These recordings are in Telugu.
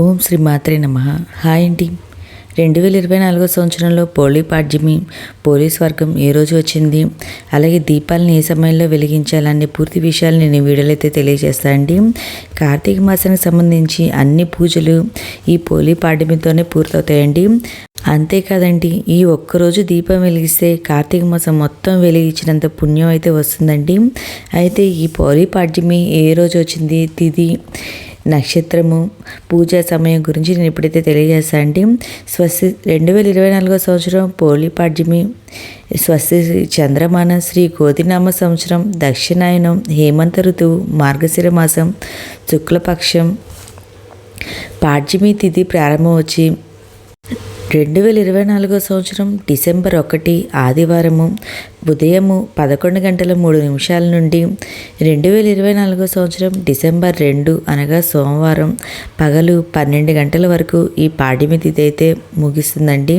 ఓం శ్రీ మాత్రే నమః. హాయ్ అండి. 2024 సంవత్సరంలో పోలీపాడ్యమి పోలీస్ వర్గం ఏ రోజు వచ్చింది, అలాగే దీపాలను ఏ సమయంలో వెలిగించాలనే పూర్తి విషయాలు నేను ఈ వీడియోలో అయితే తెలియజేస్తాను అండి. కార్తీక మాసానికి సంబంధించి అన్ని పూజలు ఈ పోలీపాడ్యమితోనే పూర్తవుతాయండి. అంతేకాదండి, ఈ ఒక్కరోజు దీపం వెలిగిస్తే కార్తీక మాసం మొత్తం వెలిగించినంత పుణ్యం అయితే వస్తుందండి. అయితే ఈ పోలీపాడ్యమి ఏ రోజు వచ్చింది, తిథి, నక్షత్రము, పూజా సమయం గురించి నేను ఇప్పుడైతే తెలియజేస్తాను అండి. 2024 సంవత్సరం పోలీపాడ్యమి స్వస్తి చంద్రమాన శ్రీ కోతినామ సంవత్సరం, దక్షిణాయనం, హేమంత ఋతువు, మార్గశిర మాసం, శుక్లపక్షం. పాడ్యమి తిథి ప్రారంభం వచ్చి 2024 సంవత్సరం డిసెంబర్ 1 ఆదివారము ఉదయము 11:03 నుండి 2024 సంవత్సరం డిసెంబర్ 2 అనగా సోమవారం పగలు 12 గంటల వరకు ఈ పాడ్యమి తిథి అయితే ముగిస్తుందండి.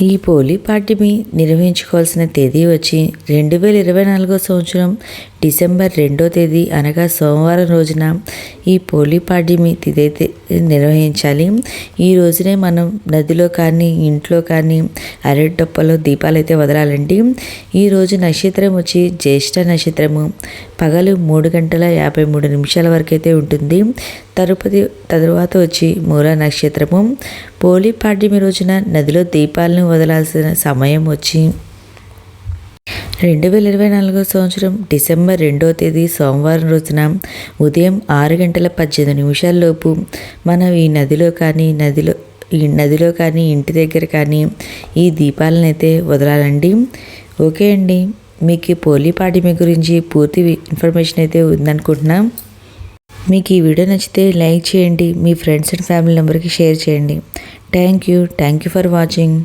ఈ పోలీపాడ్యమి నిర్వహించుకోవాల్సిన తేదీ వచ్చి 2024 సంవత్సరం డిసెంబర్ 2 అనగా సోమవారం రోజున ఈ పోలీపాడ్యమి తిథి అయితే నిర్వహించాలి. ఈ రోజునే మనం నదిలో కానీ ఇంట్లో కానీ అరటి డొప్పలో దీపాలు అయితే వదలాలండి. ఈ రోజు నక్షత్రం వచ్చి జ్యేష్ఠ నక్షత్రము పగలు 3:53 వరకు అయితే ఉంటుంది. తరువాత వచ్చి మూల నక్షత్రము. పోలీపాడ్యమి రోజున నదిలో దీపాలను వదలాల్సిన సమయం వచ్చి 2024 సంవత్సరం డిసెంబర్ 2 సోమవారం రోజున ఉదయం 6:18 లోపు మనం ఈ నదిలో కానీ ఇంటి దగ్గర కానీ ఈ దీపాలను అయితే వదలాలండి. ఓకే అండి, మీకు ఈ పోలీపాడ్యమి గురించి పూర్తి ఇన్ఫర్మేషన్ అయితే ఉందనుకుంటున్నాం. మీకు ఈ వీడియో నచ్చితే లైక్ చేయండి, మీ ఫ్రెండ్స్ అండ్ ఫ్యామిలీ మెంబర్కి షేర్ చేయండి. Thank you for watching.